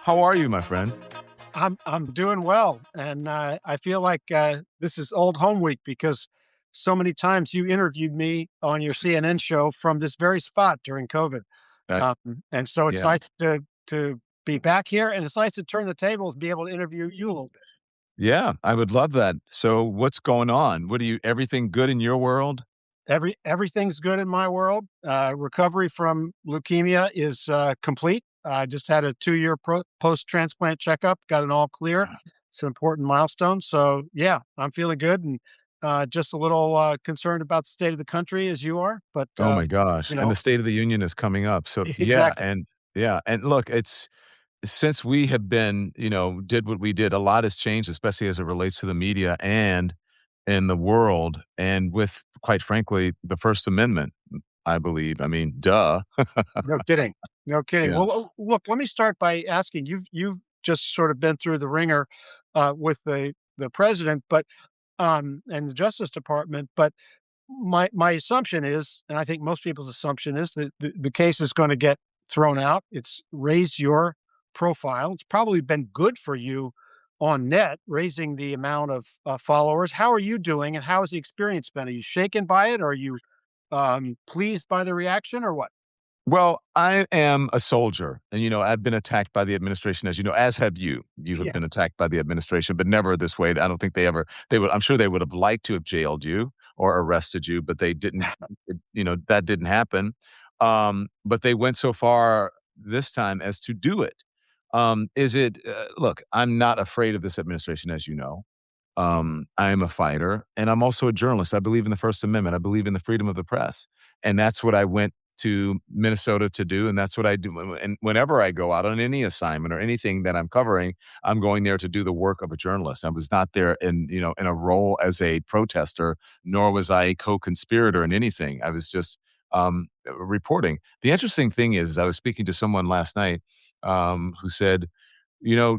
How are you, my friend? I'm doing well, and I feel like this is old home week because so many times you interviewed me on your CNN show from this very spot during COVID, Uh, and so it's yeah. nice to be back here, and it's nice to turn the tables, and be able to interview you a little bit. Yeah, I would love that. So what's going on? What do you everything good in your world? Everything's good in my world. Recovery from leukemia is complete. I just had a 2-year post transplant checkup, got an all clear. It's an important milestone. So yeah, I'm feeling good and just a little concerned about the state of the country as you are. But Oh my gosh. you And know, the State of the Union is coming up. So exactly yeah, and look, it's since we have been, did what we did, a lot has changed, especially as it relates to the media and in the world and with, quite frankly, the First Amendment, I believe. I mean, duh. no kidding, no kidding. Yeah. Well, look, let me start by asking you've just sort of been through the ringer with the president, but and the Justice Department, but my assumption is, and I think most people's assumption is that the case is gonna get thrown out. It's raised your profile. It's probably been good for you on net, raising the amount of, followers. How are you doing, and how has the experience been? Are you shaken by it? Are you, pleased by the reaction, or what? Well, I am a soldier, and, I've been attacked by the administration, as you know, as have you. You have Yeah, been attacked by the administration, but never this way. I don't think they would I'm sure they would have liked to have jailed you or arrested you, but they didn't, that didn't happen. But they went so far this time as to do it. Look, I'm not afraid of this administration, as you know. I am a fighter, and I'm also a journalist. I believe in the First Amendment. I believe in the freedom of the press, and that's what I went to Minnesota to do, and that's what I do. And whenever I go out on any assignment or anything that I'm covering, I'm going there to do the work of a journalist. I was not there in a role as a protester, nor was I a co-conspirator in anything. I was just reporting. The interesting thing is, I was speaking to someone last night who said,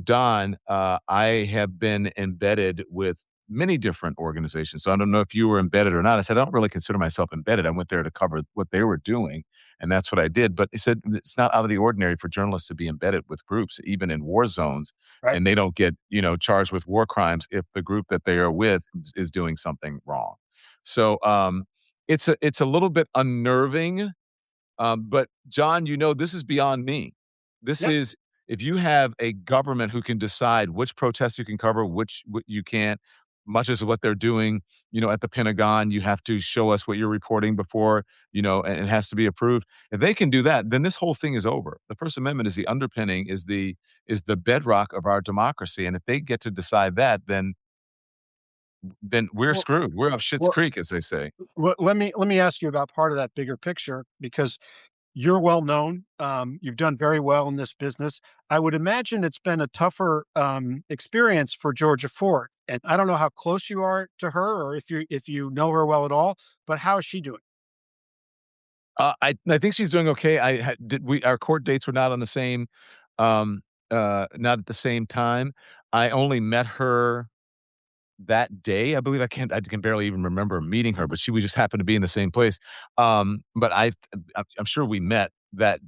Don, I have been embedded with many different organizations. So I don't know if you were embedded or not. I said, I don't really consider myself embedded. I went there to cover what they were doing, and that's what I did. But he said it's not out of the ordinary for journalists to be embedded with groups, even in war zones, right. and they don't get, charged with war crimes if the group that they are with is doing something wrong. So it's a little bit unnerving, but John, this is beyond me. This Yep. is if you have a government who can decide which protests you can cover, which you can't, much as what they're doing, at the Pentagon, you have to show us what you're reporting before, and it has to be approved. If they can do that, then this whole thing is over. The First Amendment is the underpinning, is the bedrock of our democracy. And if they get to decide that, then we're Well, screwed. We're up shit's well, creek, as they say. let me ask you about part of that bigger picture because you're well known. You've done very well in this business. I would imagine it's been a tougher experience for Georgia Ford, and I don't know how close you are to her, or if you know her well at all. But how is she doing? I think she's doing okay. I had did we Our court dates were not on the same, not at the same time. I only met her that day, I believe. I can barely even remember meeting her, but she we just happened to be in the same place. But I'm sure we met that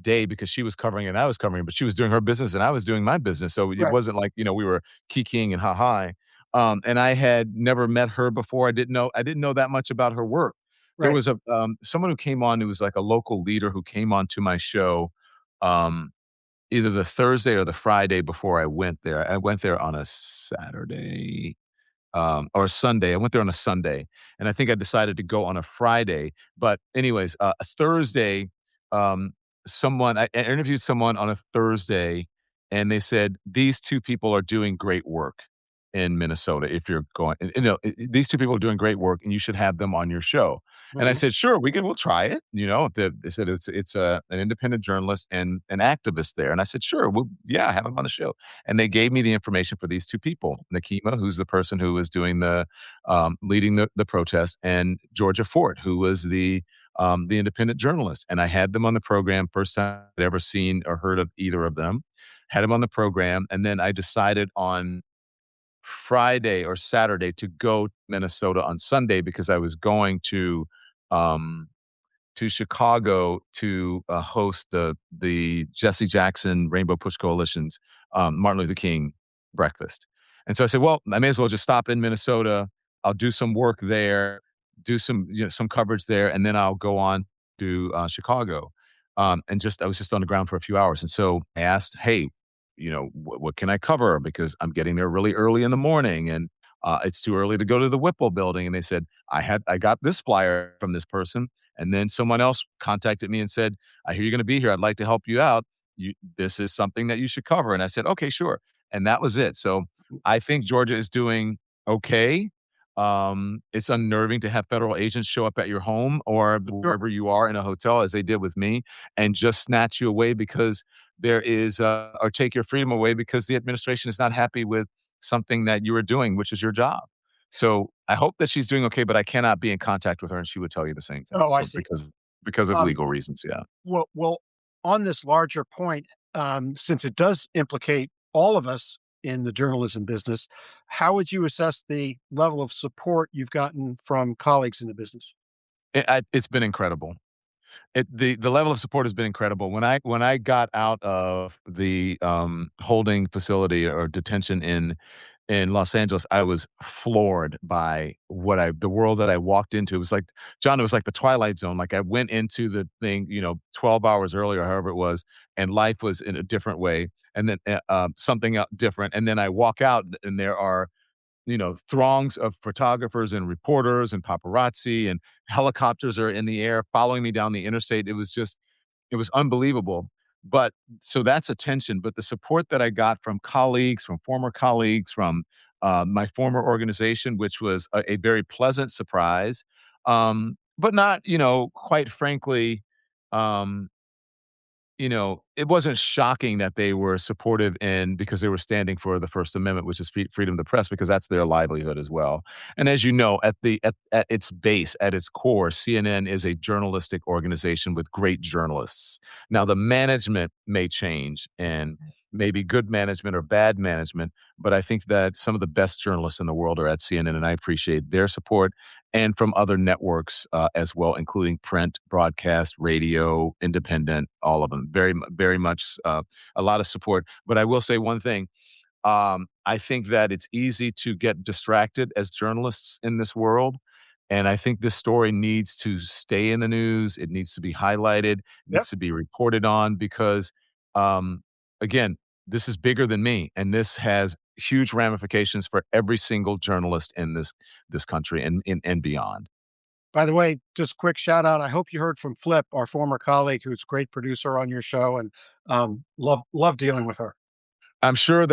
day because she was covering it and I was covering it, but she was doing her business and I was doing my business. So it Right, wasn't like, we were kikiing and ha ha. And I had never met her before. I didn't know that much about her work. There right, was someone who came on who was like a local leader who came on to my show. Um, Either the Thursday or the Friday before I went there. I went there on a Saturday, or a Sunday. I went there on a Sunday, and I think I decided to go on a Friday. But anyways, a Thursday, um, I interviewed someone on a Thursday, and they said these two people are doing great work in Minnesota. If you're going, these two people are doing great work, and you should have them on your show. And I mhm. said, sure, we'll try it. They said it's an independent journalist and an activist there, and I said, sure, yeah, have him on the show. And they gave me the information for these two people, Nakima, who's the person who was doing leading the protest, and Georgia Fort, who was the independent journalist. And I had them on the program, first time I'd ever seen or heard of either of them. Had them on the program, and then I decided on Friday or Saturday to go to Minnesota on Sunday because I was going to um, to Chicago to host the Jesse Jackson Rainbow Push Coalition's Martin Luther King breakfast. And so I said, well, I may as well just stop in Minnesota. I'll do some work there, do some some coverage there, and then I'll go on to Chicago. And just I was just on the ground for a few hours, and so I asked, hey, what can I cover because I'm getting there really early in the morning, and it's too early to go to the Whipple building. And they said, I got this flyer from this person. And then someone else contacted me and said, I hear you're going to be here. I'd like to help you out. This is something that you should cover. And I said, okay, sure. And that was it. So I think Georgia is doing okay. It's unnerving to have federal agents show up at your home or Sure. wherever you are in a hotel, as they did with me, and just snatch you away because there is, or take your freedom away because the administration is not happy with something that you were doing, which is your job. So I hope that she's doing okay, but I cannot be in contact with her, and she would tell you the same thing, Oh, I but see. because of Um, legal reasons, yeah. well, on this larger point, since it does implicate all of us in the journalism business, how would you assess the level of support you've gotten from colleagues in the business? It's been incredible. The level of support has been incredible. When I got out of the, holding facility or detention in Los Angeles, I was floored by the world that I walked into. It was like John, it was like the Twilight Zone. Like, I went into the thing, 12 hours earlier, however it was, and life was in a different way, and then, something else different, and then I walk out, and there are throngs of photographers and reporters and paparazzi, and helicopters are in the air following me down the interstate. It was unbelievable. But so that's attention. But the support that I got from colleagues, from former colleagues, from my former organization, which was a very pleasant surprise, but not, quite frankly, um, it wasn't shocking that they were supportive in because they were standing for the First Amendment, which is freedom of the press, because that's their livelihood as well. And as you know, at its base, at its core, CNN is a journalistic organization with great journalists. Now, the management may change, and maybe good management or bad management, but I think that some of the best journalists in the world are at CNN, and I appreciate their support and from other networks as well, including print, broadcast, radio, independent, all of them. Very much a lot of support. But I will say one thing. I think that it's easy to get distracted as journalists in this world. And I think this story needs to stay in the news. It needs to be highlighted, Yep. needs to be reported on because, um, again, this is bigger than me. And this has huge ramifications for every single journalist in this country and beyond. By the way, just quick shout out. I hope you heard from Flip, our former colleague, who's a great producer on your show, and love dealing with her. I'm sure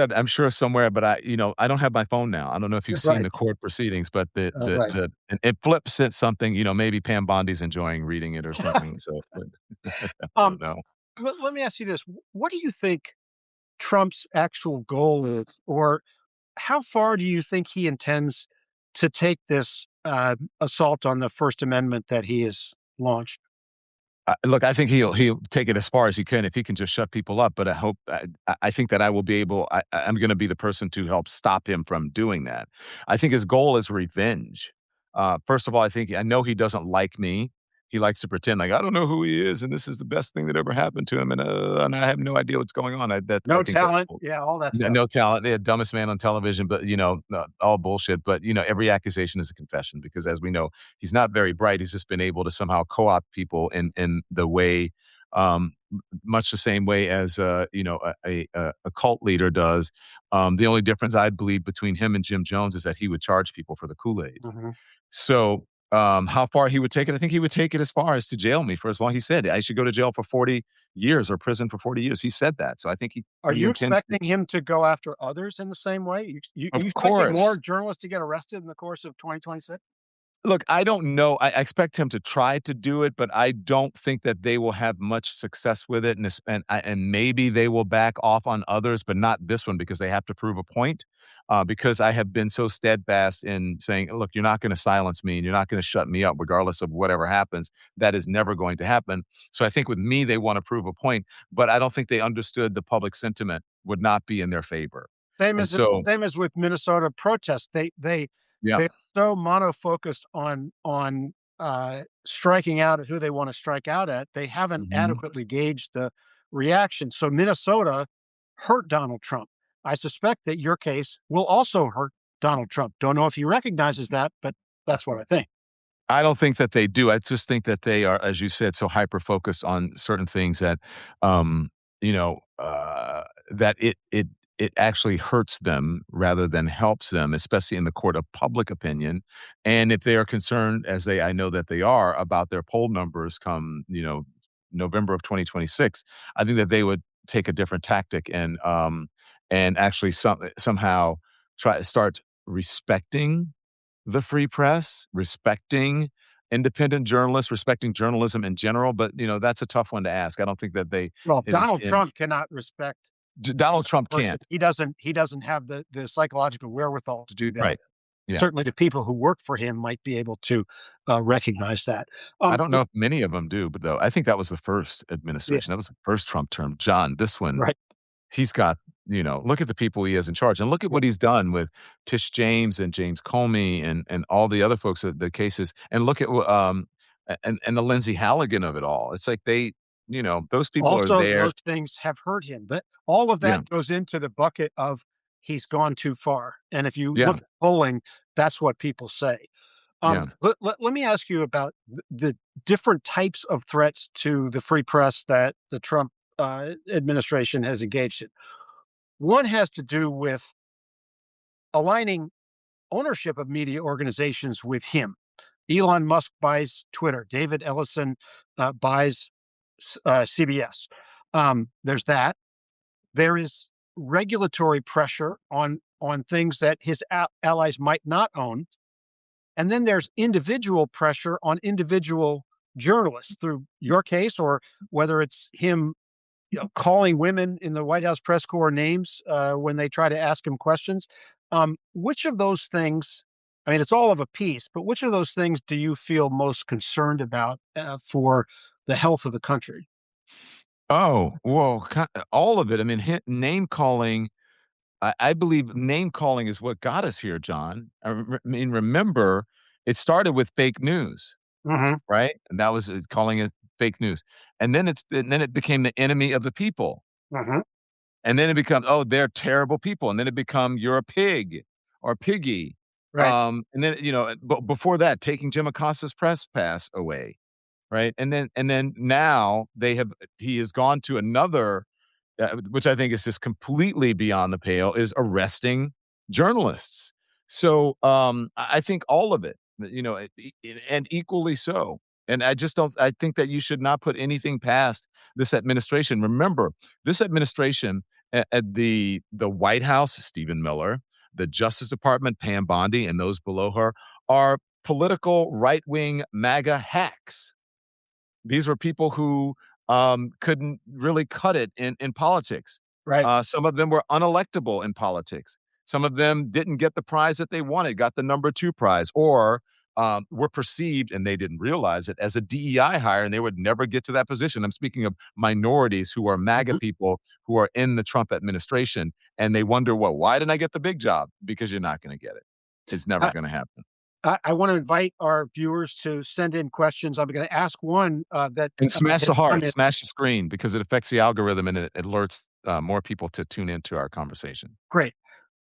somewhere, but I don't have my phone now. I don't know if you've seen Right. the court proceedings, but Right. and Flip sent something, maybe Pam Bondi's enjoying reading it or something. So, but I don't Um, know. let me ask you this: what do you think Trump's actual goal is, or how far do you think he intends to take this assault on the First Amendment that he has launched? Look, I think he'll take it as far as he can if he can just shut people up. But I think that I will be able. I'm going to be the person to help stop him from doing that. I think his goal is revenge. First of all, I know he doesn't like me. He likes to pretend like I don't know who he is, and this is the best thing that ever happened to him, and I have no idea what's going on. I No think that's talent, yeah, all that stuff. no talent. Yeah, dumbest man on television, but no, all bullshit. But every accusation is a confession because, as we know, he's not very bright. He's just been able to somehow co-opt people in the way, much the same way as a cult leader does. The only difference I believe between him and Jim Jones is that he would charge people for the Kool-Aid. Mhm. So, how far he would take it, I think he would take it as far as to jail me for as long. He said I should go to jail for 40 years or prison for 40 years. He said that. So I think Are he you intends to. expecting him to go after others in the same way? You Of expecting more course. journalists to get arrested in the course of 2026? Look, I don't know. I expect him to try to do it, but I don't think that they will have much success with it, and maybe they will back off on others, but not this one because they have to prove a point. Because I have been so steadfast in saying, "Look, you're not gonna silence me, and you're not gonna shut me up regardless of whatever happens." That is never going to happen. So I think with me, they wanna prove a point, but I don't think they understood the public sentiment would not be in their favor. And so Same as with Minnesota protests. yeah. They're so mono focused on striking out at who they want to strike out at, they haven't Mhm. adequately gauged the reaction. So Minnesota hurt Donald Trump. I suspect that your case will also hurt Donald Trump. Don't know if he recognizes that, but that's what I think. I don't think that they do. I just think that they are, as you said, so hyper focused on certain things that, um, you know, that it actually hurts them rather than helps them, especially in the court of public opinion. And if they are concerned, as they I know that they are, about their poll numbers come, November of 2026, I think that they would take a different tactic and actually somehow try to start respecting the free press, respecting independent journalists, respecting journalism in general, but, that's a tough one to ask. I don't think that they Well, it is Donald in Trump cannot respect Donald another Trump person. can't. He doesn't have the psychological wherewithal to do that. Right. Yeah. Certainly, the people who work for him might be able to recognize that. I Um, don't know if many of them do, but though I think that was the first yeah, administration. That was the first Trump term. John, this one, right. he's got look at the people he has in charge, and look at Yeah. what he's done with Tish James and James Comey and all the other folks, the cases, and look at and the Lindsey Halligan of it all. It's like those people are Also, there. those things have hurt him, but all of Yeah. that goes into the bucket of he's gone too far. And if you Yeah. look at polling, that's what people say. Yeah. Let me ask you about the different types of threats to the free press that the Trump administration has engaged in. One has to do with aligning ownership of media organizations with him. Elon Musk buys Twitter. David Ellison buys CBS. There's that. There is regulatory pressure on things that his allies might not own, and then there's individual pressure on individual journalists through your case, or whether it's him, calling women in the White House press corps names when they try to ask him questions. Which of those things? I mean, it's all of a piece, but which of those things do you feel most concerned about for the health of the country? Oh, well, all of it. I mean, name calling. I believe name calling is what got us here, John. I mean, remember, it started with fake news, Hmm. right? And that was calling it fake news, and then it became the enemy of the people. Hmm. And then it becomes, "Oh, they're terrible people," and then it become, "You're a pig or piggy." Right. And then, but before that, taking Jim Acosta's press pass away, right? And then now he has gone to another, which I think is just completely beyond the pale, is arresting journalists. So, I think all of it, and equally so. And I just don't I think that you should not put anything past this administration. Remember, this administration at the White House, Stephen Miller, the Justice Department, Pam Bondi, and those below her are political right-wing MAGA hacks. These were people who, couldn't really cut it in politics. Right. Some of them were unelectable in politics. Some of them didn't get the prize that they wanted, got the number 2 prize, or, were perceived, and they didn't realize it, as a DEI hire, and they would never get to that position. I'm speaking of minorities who are MAGA Mhm. people who are in the Trump administration, and they wonder, "Well, why didn't I get the big job?" Because you're not gonna get it. It's never I, gonna happen. I want to invite our viewers to send in questions. I'm going to ask one that And smash has the come heart, in. smash the screen because it affects the algorithm and it alerts, more people to tune into our conversation. Great.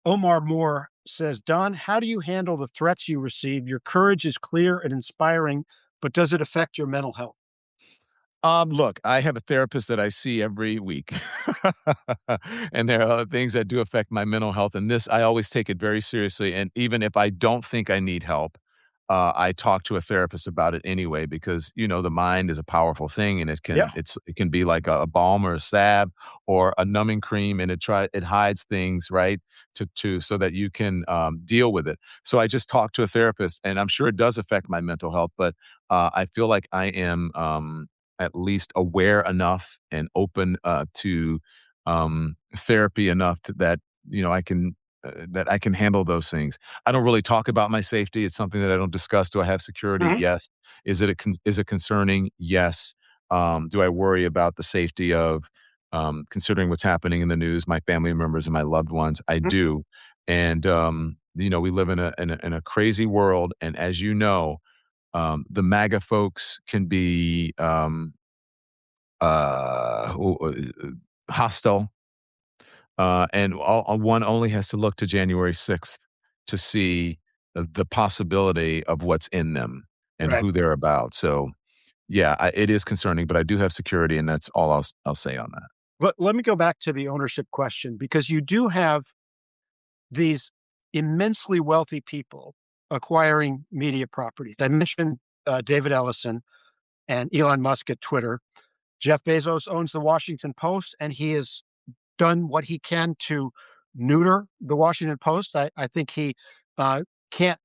Omar Moore says, Don, how do you handle the threats you receive? Your courage is clear and inspiring, but does it affect your mental health? Look, I have a therapist that I see every week, and there are other things that do affect my mental health, and this I always take it very seriously, and even if I don't think I need help, I talk to a therapist about it anyway because, the mind is a powerful thing, and Yeah. it can be like a balm or a salve or a numbing cream, and it hides things, right, so that you can, deal with it. So I just talk to a therapist, and I'm sure it does affect my mental health, but, I feel like I am, at least aware enough and open to therapy enough that I can handle those things. I don't really talk about my safety. It's something that I don't discuss. Do I have security? Mhm. Yes. Is it concerning? Yes. Do I worry about the safety of considering what's happening in the news, my family members and my loved ones? I Mhm. do. And we live in a crazy world, and as you know, The MAGA folks can be uh, hostile, and one only has to look to January 6th to see the possibility of what's in them and Right. who they're about. So, yeah, it is concerning, but I do have security, and that's all I'll say on that. Let me go back to the ownership question because you do have these immensely wealthy people acquiring media properties. I mentioned David Ellison and Elon Musk at Twitter. Jeff Bezos owns the Washington Post, and he has done what he can to neuter the Washington Post. I think he can't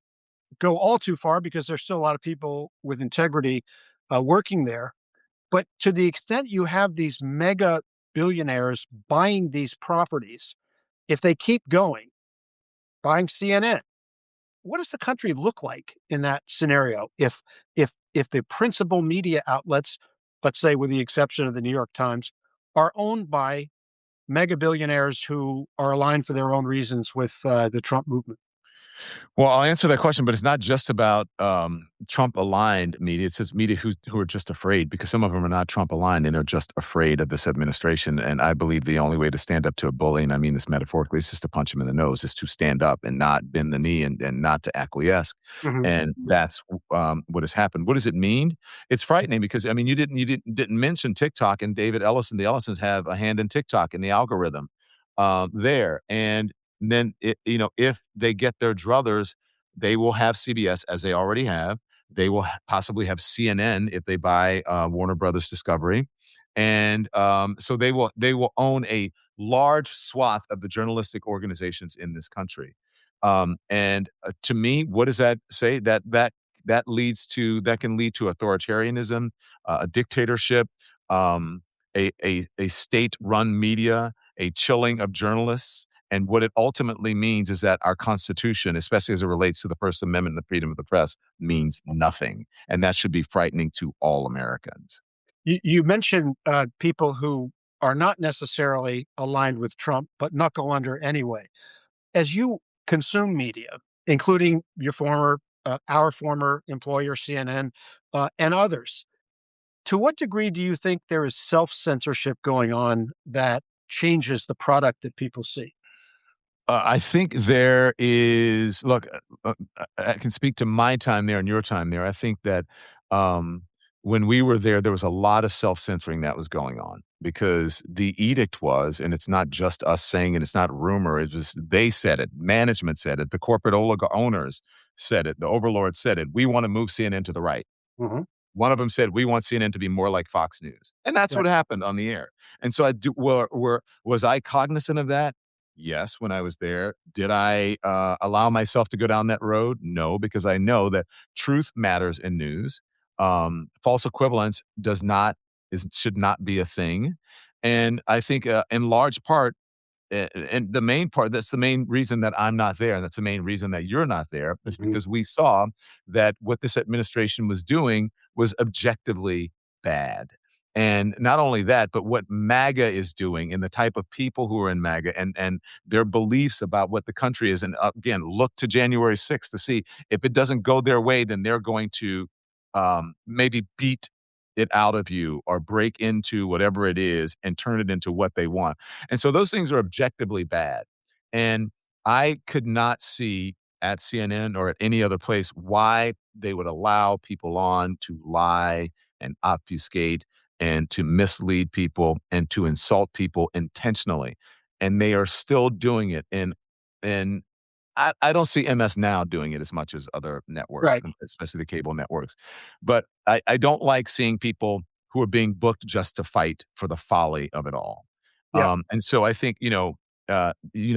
go all too far because there's still a lot of people with integrity working there. But to the extent you have these mega billionaires buying these properties, if they keep going, buying CNN, what does the country look like in that scenario? If the principal media outlets, let's say with the exception of the New York Times, are owned by mega billionaires who are aligned for their own reasons with the Trump movement. Well, I'll answer that question, but it's not just about Trump aligned media. It's just media who are just afraid because some of them are not Trump aligned and they're just afraid of this administration. And I believe the only way to stand up to a bully, and I mean this metaphorically, is just to punch him in the nose, is to stand up and not bend the knee and not to acquiesce. Mhm. And that's what has happened. What does it mean? It's frightening because I mean you didn't mention TikTok and David Ellison. The Ellisons have a hand in TikTok and the algorithm there. And then if they get their druthers, they will have CBS as they already have. They will possibly have CNN if they buy Warner Brothers Discovery, and so they will own a large swath of the journalistic organizations in this country. And to me, what does that say? That can lead to authoritarianism, a dictatorship, a state-run media, a chilling of journalists. And what it ultimately means is that our Constitution, especially as it relates to the First Amendment and the freedom of the press, means nothing. And that should be frightening to all Americans. You mentioned people who are not necessarily aligned with Trump, but knuckle under anyway. As you consume media, including our former employer, CNN, and others, to what degree do you think there is self censorship going on that changes the product that people see? I think there is look, I can speak to my time there and your time there. I think that, um, when we were there was a lot of self-censoring that was going on because the edict was and it's not just us saying it, it's not rumor, it was they said it, management said it, the corporate owners said it, the overlords said it, "We wanna move CNN to the right." Mhm. One of them said, "We want CNN to be more like Fox News." And that's Right. what happened on the air. And so I do was I cognizant of that? Yes, when I was there. Did I, allow myself to go down that road? No, because I know that truth matters in news. False equivalence does not is should not be a thing. And I think, in large part, and the main part that's the main reason that I'm not there, and that's the main reason that you're not there, is Mhm. because we saw that what this administration was doing was objectively bad. And not only that, but what MAGA is doing and the type of people who are in MAGA and their beliefs about what the country is. And again, look to January 6th to see if it doesn't go their way, then they're going to maybe beat it out of you or break into whatever it is and turn it into what they want. And so those things are objectively bad. And I could not see at CNN or at any other place why they would allow people on to lie and obfuscate and to mislead people and to insult people intentionally. And they are still doing it. And I don't see MS Now doing it as much as other networks, Right. and especially the cable networks. But I don't like seeing people who are being booked just to fight for the folly of it all. Yeah. And so I think, Who are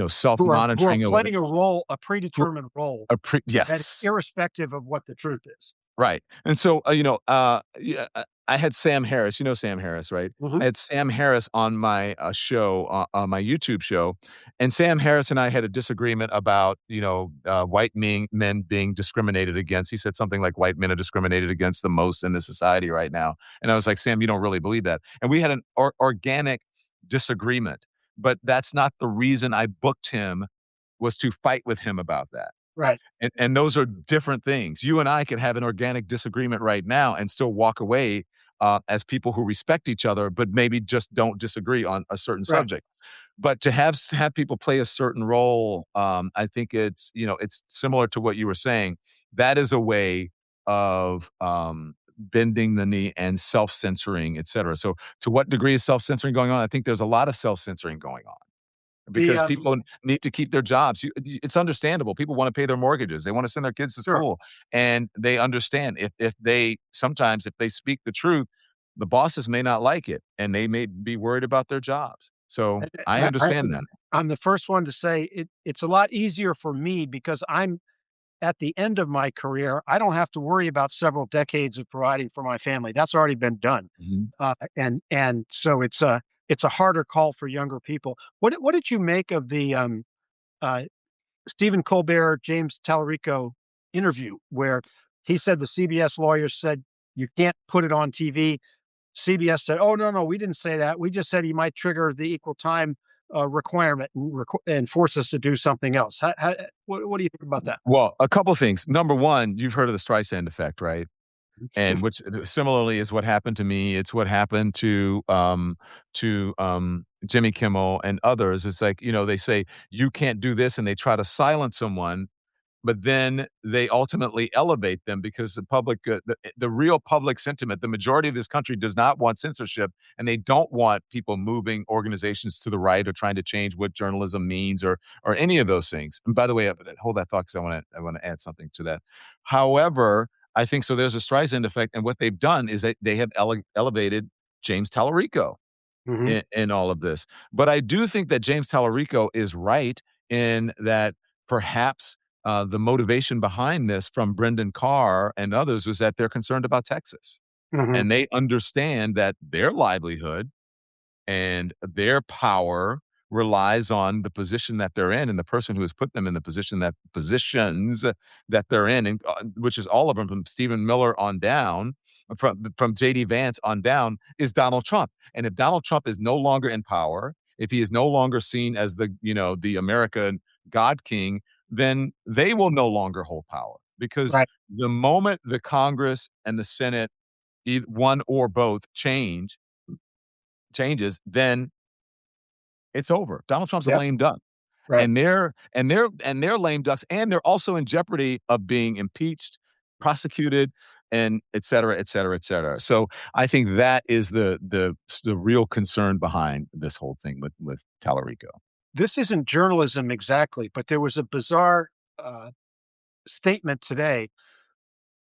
self-monitoring or what playing a role, a who predetermined role that is yes. irrespective of what the truth is. Right. And so, yeah, I had Sam Harris, you know Sam Harris, right? Mhm. I had Sam Harris on my show, on my YouTube show, and Sam Harris and I had a disagreement about, white men being discriminated against. He said something like white men are discriminated against the most in the society right now. And I was like, Sam, you don't really believe that. And we had an organic disagreement, but that's not the reason I booked him was to fight with him about that. Right. And those are different things. You and I could have an organic disagreement right now and still walk away, as people who respect each other, but maybe just don't disagree on a certain Right. subject. But to have people play a certain role, I think it's similar to what you were saying. That is a way of, bending the knee and self-censoring, etcetera. So, to what degree is self-censoring going on? I think there's a lot of self-censoring going on The because people need to keep their jobs. It's understandable. People wanna pay their mortgages. They wanna send their kids to Sure. school, and they understand if they sometimes if they speak the truth, the bosses may not like it, and they may be worried about their jobs. So, I I understand that. I'm the first one to say it's a lot easier for me because I'm at the end of my career. I don't have to worry about several decades of providing for my family. That's already been done. Mhm. And so it's a harder call for younger people. What did you make of the uh, Stephen Colbert, James Tallarico interview where he said the CBS lawyers said you can't put it on TV. CBS said, "Oh no, no, we didn't say that. We just said he might trigger the equal time requirement and force us to do something else." What do you think about that? Well, a couple things. Number 1, you've heard of the Streisand effect, right? And which similarly is what happened to me. It's what happened to Jimmy Kimmel and others. It's like, they say, "You can't do this," and they try to silence someone, but then they ultimately elevate them because the public, the real public sentiment, the majority of this country does not want censorship, and they don't want people moving organizations to the right or trying to change what journalism means or any of those things. And by the way, hold that thought because I want to add something to that. However, I think so. There's a Streisand effect, and what they've done is they have elevated James Tallarico Hmm. in all of this. But I do think that James Tallarico is right in that perhaps, the motivation behind this from Brendan Carr and others was that they're concerned about Texas, Hmm. and they understand that their livelihood and their power relies on the position that they're in and the person who has put them in the positions that they're in, and, which is all of them from Stephen Miller on down, from JD Vance on down, is Donald Trump. And if Donald Trump is no longer in power, if he is no longer seen as the American God King, then they will no longer hold power because Right. the moment the Congress and the Senate, one or both, changes, then it's over. Donald Trump's a Yep. lame duck, Right. and they're lame ducks, and they're also in jeopardy of being impeached, prosecuted, and et cetera, et cetera, et cetera. So I think that is the real concern behind this whole thing with Tallarico. This isn't journalism exactly, but there was a bizarre uh, statement today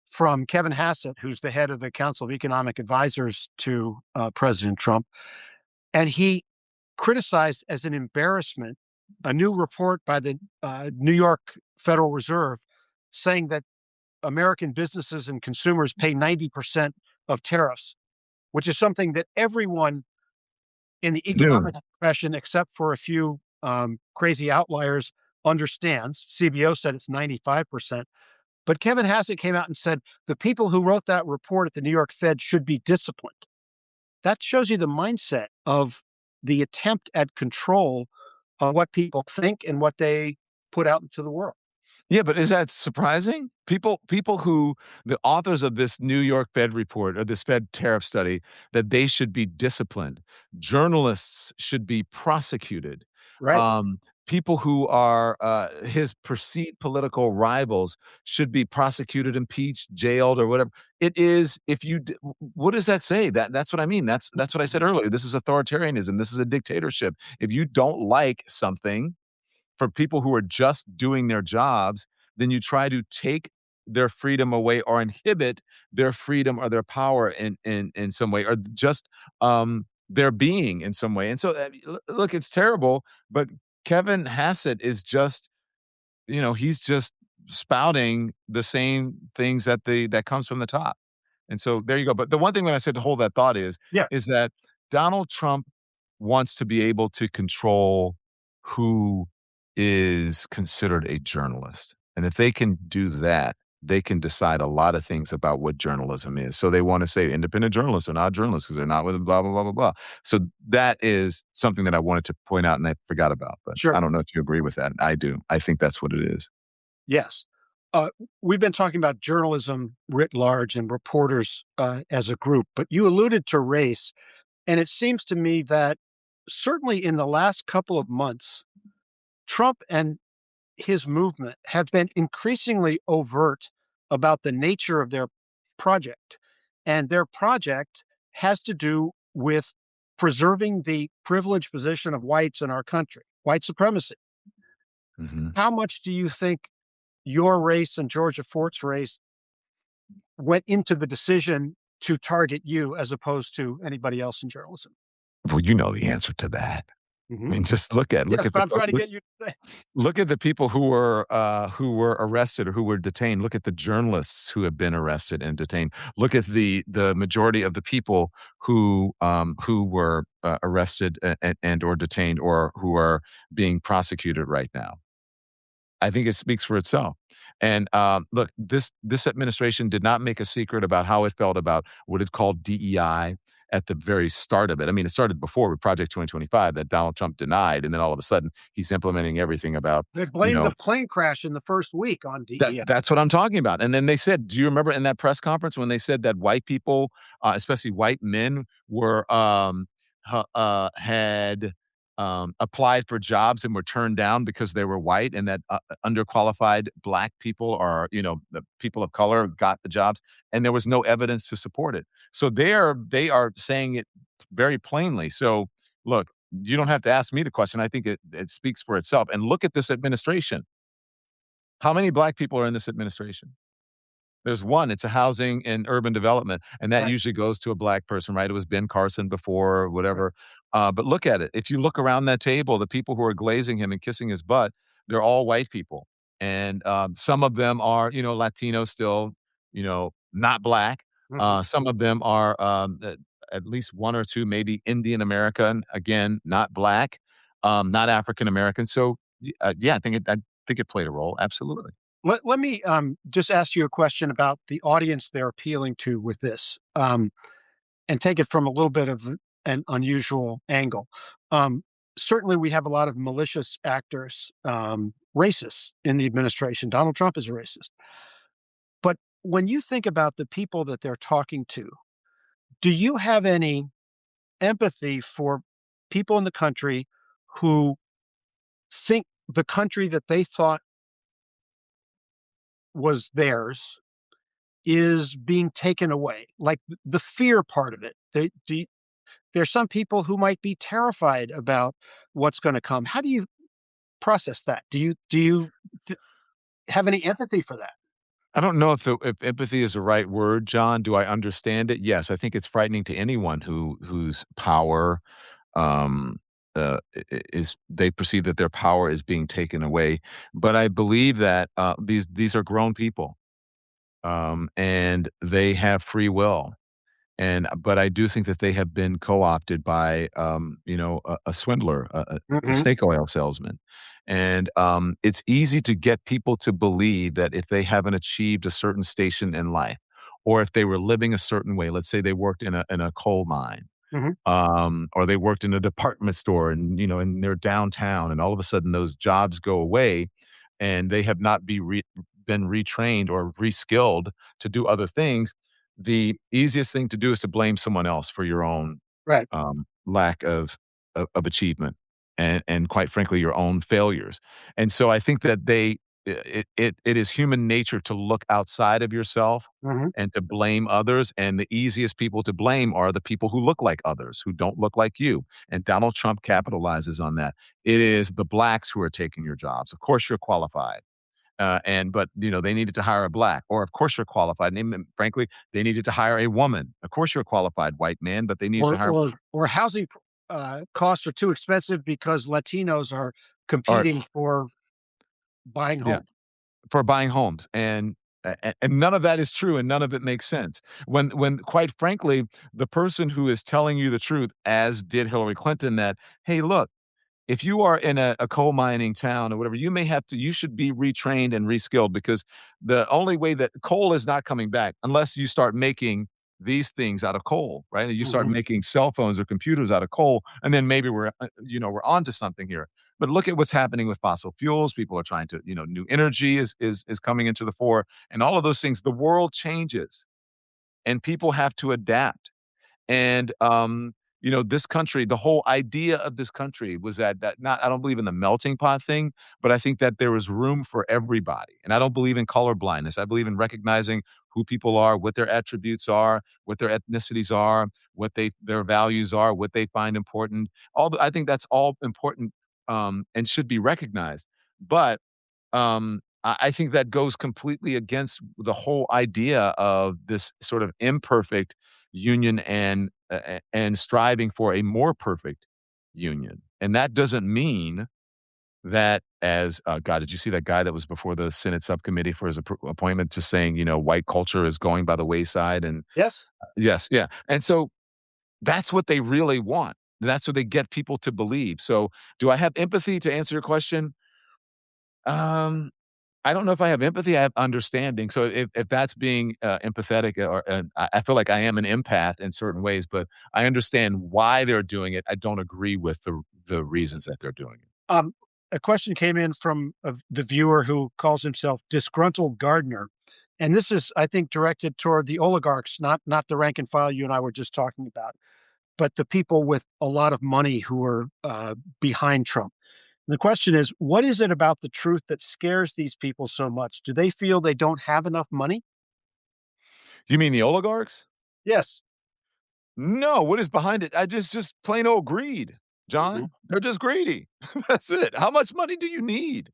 from Kevin Hassett, who's the head of the Council of Economic Advisors to President Trump, and he criticized as an embarrassment a new report by the New York Federal Reserve saying that American businesses and consumers pay 90% of tariffs, which is something that everyone in the Dude. economic profession, except for a few crazy outliers, understands. CBO said it's 95%. But Kevin Hassett came out and said the people who wrote that report at the New York Fed should be disciplined. That shows you the mindset of the attempt at control of what people think and what they put out into the world. Yeah, but is that surprising? People who the authors of this New York Fed report or this Fed tariff study, that they should be disciplined. Journalists should be prosecuted. Right. Um, People who are, his perceived political rivals should be prosecuted, impeached, jailed, or whatever. It is if you d what does that say? That's what I mean. That's what I said earlier. This is authoritarianism. This is a dictatorship. If you don't like something for people who are just doing their jobs, then you try to take their freedom away or inhibit their freedom or their power in some way, or just, their being in some way. And so, look, it's terrible, but Kevin Hassett is just, he's just spouting the same things that comes from the top. And so there you go. But the one thing that I said to hold that thought Yeah. is that Donald Trump wants to be able to control who is considered a journalist. And if they can do that, they can decide a lot of things about what journalism is. So they want to say independent journalists are not journalists because they're not with blah, blah, blah, blah, blah. So that is something that I wanted to point out and I forgot about. But Sure. I don't know if you agree with that. I do. I think that's what it is. Yes. Uh, we've been talking about journalism writ large and reporters as a group, but you alluded to race. And it seems to me that certainly in the last couple of months, Trump and his movement have been increasingly overt about the nature of their project. And their project has to do with preserving the privileged position of whites in our country, white supremacy. Mhm. How much do you think your race and Georgia Fort's race went into the decision to target you as opposed to anybody else in journalism? Well, you know the answer to that. I Mhm. mean, just look at Yes, but I'm trying to get you to say. look at the people who were arrested or who were detained. Look at the journalists who have been arrested and detained. Look at the majority of the people who were arrested and or detained or who are being prosecuted right now. I think it speaks for itself. And look, this administration did not make a secret about how it felt about what it called DEI at the very start of it. I mean, it started before with Project 2025 that Donald Trump denied, and then all of a sudden he's implementing everything about, They you blamed the know, plane crash in the first week on DEI. that's what I'm talking about. And then they said, do you remember in that press conference when they said that white people, especially white men, were had applied for jobs and were turned down because they were white, and that underqualified black people or the people of color got the jobs, and there was no evidence to support it. So they are saying it very plainly. So look, you don't have to ask me the question. I think it speaks for itself. And look at this administration. How many black people are in this administration? There's one, it's a housing and urban development, and that Right, usually goes to a black person, right? It was Ben Carson before or right. whatever. But look at it. If you look around that table, the people who are glazing him and kissing his butt, they're all white people. And some of them are, Latino still, not black. Mhm. Some of them are at least one or two, maybe Indian American, again, not black, not African American. So, yeah, I think it played a role. Absolutely. Let me just ask you a question about the audience they're appealing to with this, and take it from a little bit of an unusual angle. Um, Certainly, we have a lot of malicious actors, racists in the administration. Donald Trump is a racist. But when you think about the people that they're talking to, do you have any empathy for people in the country who think the country that they thought was theirs is being taken away? Like the fear part of it. There's some people who might be terrified about what's going to come. How do you process that? Do you have any empathy for that? I don't know if empathy is the right word, John. Do I understand it? Yes, I think it's frightening to anyone whose power um, is they perceive that their power is being taken away. But I believe that these are grown people, and they have free will. But I do think that they have been co-opted by, a swindler, a Hmm. snake oil salesman, and it's easy to get people to believe that if they haven't achieved a certain station in life, or if they were living a certain way, let's say they worked in a coal mine, Hmm. or they worked in a department store and and they're downtown, and all of a sudden those jobs go away, and they have not been retrained or reskilled to do other things. The easiest thing to do is to blame someone else for your own Right. lack of achievement, and quite frankly your own failures. And so I think that it is human nature to look outside of yourself Hmm. and to blame others, and the easiest people to blame are the people who look like others, who don't look like you, and Donald Trump capitalizes on that. It is the blacks who are taking your jobs. Of course you're qualified. But they needed to hire a black, or of course you're qualified. And even, frankly, they needed to hire a woman. Of course you're a qualified white man, but they needed to Or hire housing costs are too expensive because Latinos are or competing for buying yeah, homes. for buying homes. And none of that is true, and none of it makes sense. When quite frankly, the person who is telling you the truth, as did Hillary Clinton, that, hey, look, if you are in a coal mining town or whatever, you should be retrained and reskilled, because the only way that coal is not coming back unless you start making these things out of coal, right? And you start Mhm. making cell phones or computers out of coal, and then maybe we're onto something here. But look at what's happening with fossil fuels. People are trying to, new energy is coming into the fore, and all of those things. The world changes, and people have to adapt. And, this country, the whole idea of this country was that not I don't believe in the melting pot thing, but I think that there was room for everybody. And I don't believe in color blindness. I believe in recognizing who people are, what their attributes are, what their ethnicities are, what their values are, what they find important. I think that's all important, and should be recognized. But I think that goes completely against the whole idea of this sort of imperfect union and striving for a more perfect union. And that doesn't mean that as God, did you see that guy that was before the Senate subcommittee for his appointment, just saying, white culture is going by the wayside? And Yes. yes, yeah. And so that's what they really want. That's what they get people to believe. So, do I have empathy to answer your question? Um, I don't know if I have empathy, I have understanding. So if that's being, empathetic, or I feel like I am an empath in certain ways, but I understand why they're doing it. I don't agree with the reasons that they're doing it. Um, a question came in from the viewer who calls himself Disgruntled Gardener, and this is, I think, directed toward the oligarchs, not the rank and file you and I were just talking about, but the people with a lot of money who are behind Trump. The question is, what is it about the truth that scares these people so much? Do they feel they don't have enough money? You mean the oligarchs? Yes. No, what is behind it? I just plain old greed, Mhm. John. They're just greedy. That's it. How much money do you need?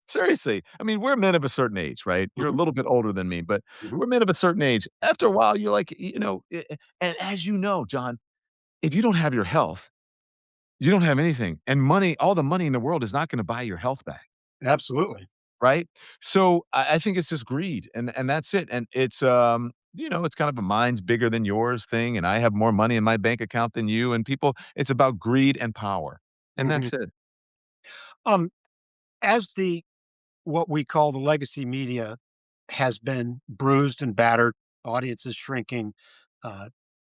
Seriously. I mean, we're men of a certain age, right? You're a Mhm. little bit older than me, but Mhm. we're men of a certain age. After a while, you're like, and as you know, John, if you don't have your health, you don't have anything. And money, all the money in the world is not gonna buy your health back, Absolutely. right? So, I think it's just greed, and that's it. And it's, it's kind of a mine's bigger than yours thing, and I have more money in my bank account than you, and people it's about greed and power, and Mhm. that's it. Um, as the what we call the legacy media has been bruised and battered, audiences shrinking, uh,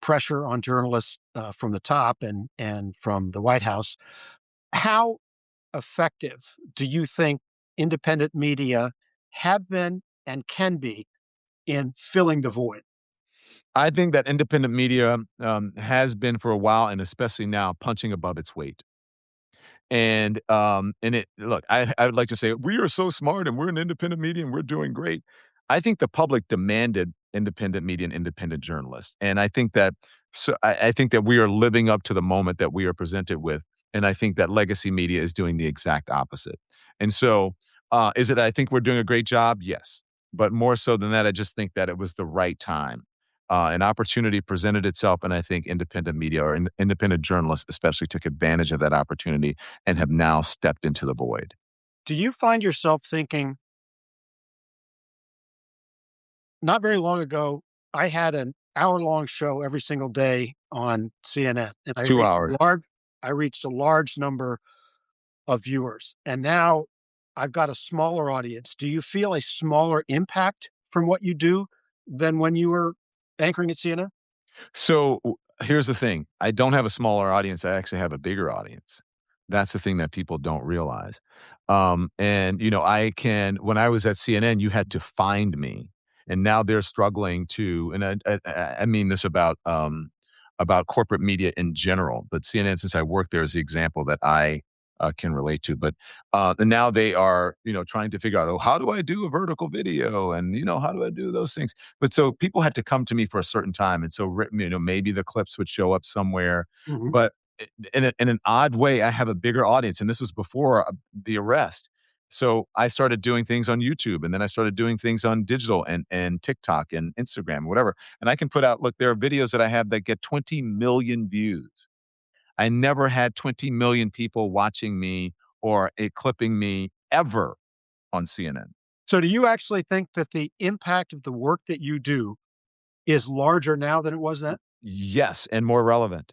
pressure on journalists from the top and from the White House. How effective do you think independent media have been and can be in filling the void? I think that independent media, has been for a while, and especially now, punching above its weight. And it look, I would like to say, "We are so smart, and we're an independent media, and we're doing great." I think the public demanded independent media and independent journalists, and I think that we are living up to the moment that we are presented with, and I think that legacy media is doing the exact opposite. And so, is it I think we're doing a great job? Yes. But more so than that, I just think that it was the right time. An opportunity presented itself, and I think independent media or independent journalists especially took advantage of that opportunity and have now stepped into the void. Do you find yourself thinking, not very long ago, I had an hour-long show every single day on CNN, and 2 hours. I reached a large number of viewers, and now I've got a smaller audience. Do you feel a smaller impact from what you do than when you were anchoring at CNN? So, here's the thing, I don't have a smaller audience, I actually have a bigger audience. That's the thing that people don't realize. And, I can when I was at CNN, you had to find me, and now they're struggling to and I mean this about corporate media in general, but CNN, since I work there, is the example that I, can relate to. But, and now they are, trying to figure out, "Oh, how do I do a vertical video?" And, "How do I do those things?" But so people had to come to me for a certain time, and so maybe the clips would show up somewhere, Mhm. but in an odd way, I have a bigger audience, and this was before the arrest. So I started doing things on YouTube, and then I started doing things on digital and TikTok and Instagram, whatever. And I can put out, look, there are videos that I have that get 20 million views. I never had 20 million people watching me or clipping me ever on CNN. So do you actually think that the impact of the work that you do is larger now than it was then? Yes, and more relevant.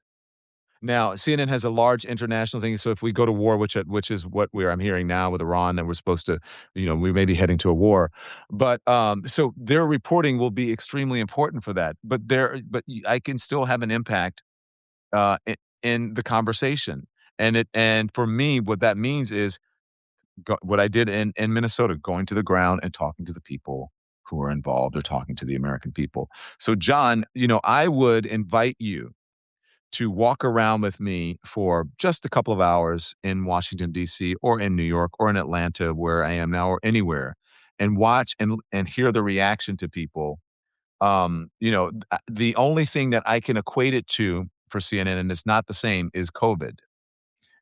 Now, CNN has a large international thing, so if we go to war, which is what I'm hearing now with Iran, and we're supposed to, we may be heading to a war, but, so their reporting will be extremely important for that, but I can still have an impact, in the conversation, And for me, what that means is what I did in Minnesota, going to the ground and talking to the people who are involved or talking to the American people. So, John, I would invite you to walk around with me for just a couple of hours in Washington, D.C., or in New York, or in Atlanta, where I am now, or anywhere, and watch and hear the reaction to people. The only thing that I can equate it to for CNN, and it's not the same, is COVID.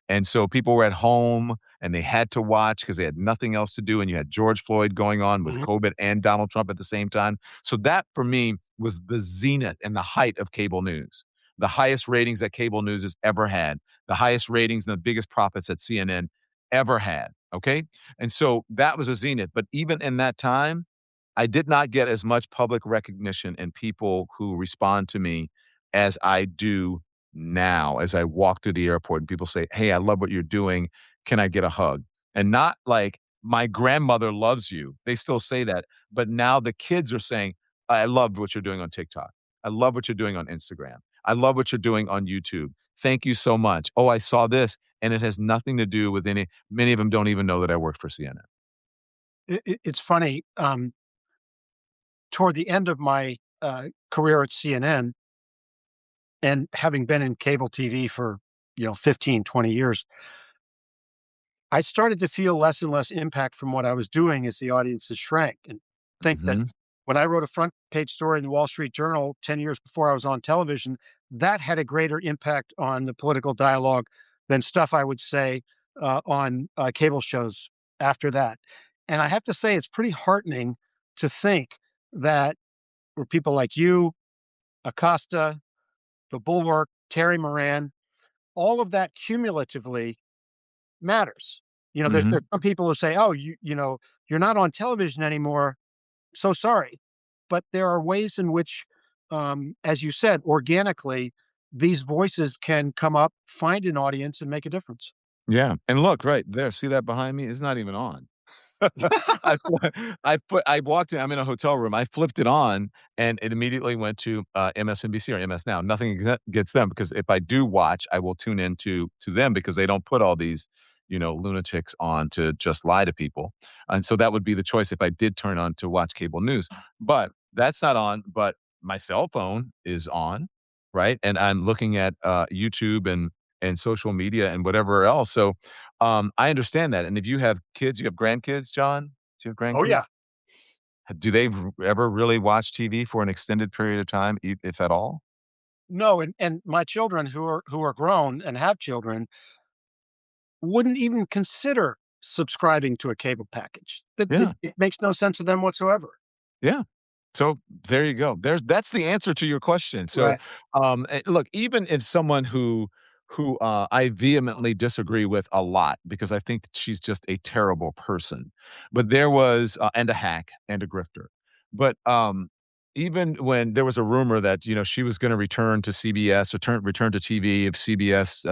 And so people were at home and they had to watch because they had nothing else to do. And you had George Floyd going on with Mhm. COVID and Donald Trump at the same time. So that for me was the zenith and the height of cable news. The highest ratings that cable news has ever had, the highest ratings and the biggest profits that CNN ever had. Okay. And so that was a zenith. But even in that time, I did not get as much public recognition and people who respond to me as I do now as I walk through the airport and people say, "Hey, I love what you're doing. Can I get a hug?" And not like, "My grandmother loves you." They still say that, but now the kids are saying, "I love what you're doing on TikTok. I love what you're doing on Instagram. I love what you're doing on YouTube. Thank you so much. Oh, I saw this." And it has nothing to do with many of them don't even know that I work for CNN. It's funny, toward the end of my, career at CNN and having been in cable TV for, 15, 20 years, I started to feel less and less impact from what I was doing as the audiences shrank, and think that Mhm. when I wrote a front page story in the Wall Street Journal 10 years before I was on television, that had a greater impact on the political dialogue than stuff I would say, on, cable shows after that. And I have to say it's pretty heartening to think that where people like you, Acosta, The Bulwark, Terry Moran, all of that cumulatively matters. There's Mhm. some people who say, "Oh, you're not on television anymore. So sorry." But there are ways in which, as you said, organically, these voices can come up, find an audience, and make a difference. Yeah, and look, right there, see that behind me? It's not even on. I I walked in, I'm in a hotel room, I flipped it on, and it immediately went to, MSNBC or MS Now. Nothing gets them because if I do watch, I will tune in to them because they don't put all these, lunatics on to just lie to people, and so that would be the choice if I did turn on to watch cable news, but that's not on, but my cell phone is on, right? And I'm looking at, YouTube and social media and whatever else, so I understand that, and if you have kids, you have grandkids, John? Do you have Oh, yeah. grandkids? Do they ever really watch TV for an extended period of time, if at all? No, and my children who are grown and have children wouldn't even consider subscribing to a cable package. That Yeah, it makes no sense to them whatsoever. yeah. So there you go. That's the answer to your question. So, Right, look, even if someone who I vehemently disagree with a lot because I think she's just a terrible person, but there was and a hack and a grifter. But even when there was a rumor that she was going to return to CBS or return to TV if CBS,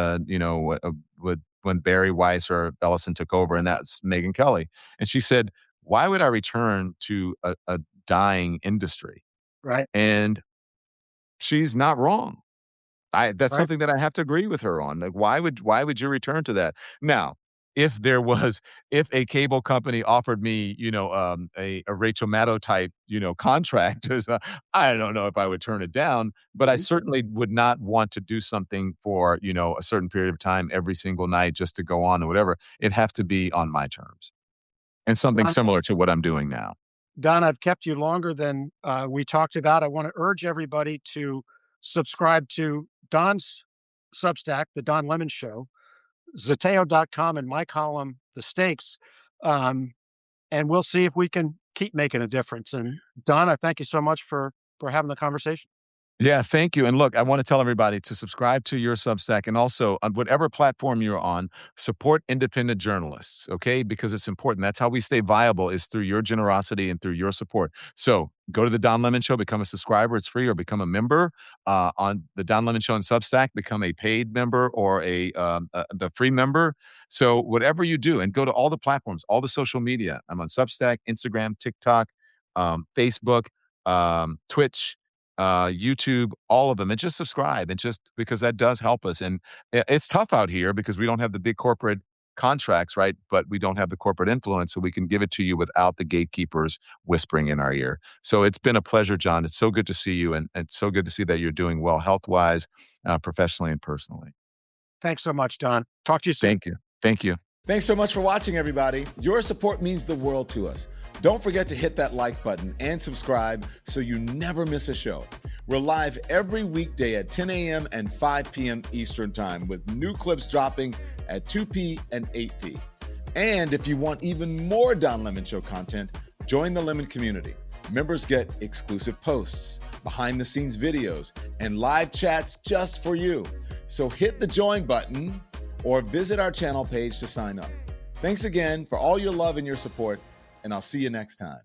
would when Barry Weiss or Ellison took over, and that's Megan Kelly, and she said, "Why would I return to a dying industry?" right, And she's not wrong. I That's right. something that I have to agree with her on. Like, why would you return to that? Now, if there was if a cable company offered me, a Rachel Maddow type, contract, I don't know if I would turn it down, but I Mhm. certainly would not want to do something for, a certain period of time every single night just to go on or whatever. It'd have to be on my terms and something Don similar to what I'm doing now. Don, I've kept you longer than, we talked about. I wanna urge everybody to subscribe to Don's Substack, The Don Lemon Show, Zateo.com, and my column, The Stakes, um, and we'll see if we can keep making a difference. And Don, I thank you so much for having the conversation. Yeah, thank you. And look, I want to tell everybody to subscribe to your Substack and also on whatever platform you're on, support independent journalists, okay? Because it's important. That's how we stay viable is through your generosity and through your support. So go to the Don Lemon Show, become a subscriber. It's free, or become a member on the Don Lemon Show and Substack. Become a paid member or the free member. So whatever you do, and go to all the platforms, all the social media. I'm on Substack, Instagram, TikTok, Facebook, Twitch. YouTube, all of them, and just subscribe, and just because that does help us. And it's tough out here because we don't have the big corporate contracts, right? But we don't have the corporate influence, so we can give it to you without the gatekeepers whispering in our ear. So it's been a pleasure, John. It's so good to see you, and it's so good to see that you're doing well health wise, professionally and personally. Thanks so much, Don. Talk to you soon. Thank you. Thank you. Thanks so much for watching, everybody. Your support means the world to us. Don't forget to hit that like button and subscribe so you never miss a show. We're live every weekday at 10 a.m. and 5 p.m. Eastern Time with new clips dropping at 2 p. and 8 p. And if you want even more Don Lemon Show content, join the Lemon community. Members get exclusive posts, behind-the-scenes videos, and live chats just for you. So hit the join button or visit our channel page to sign up. Thanks again for all your love and your support, and I'll see you next time.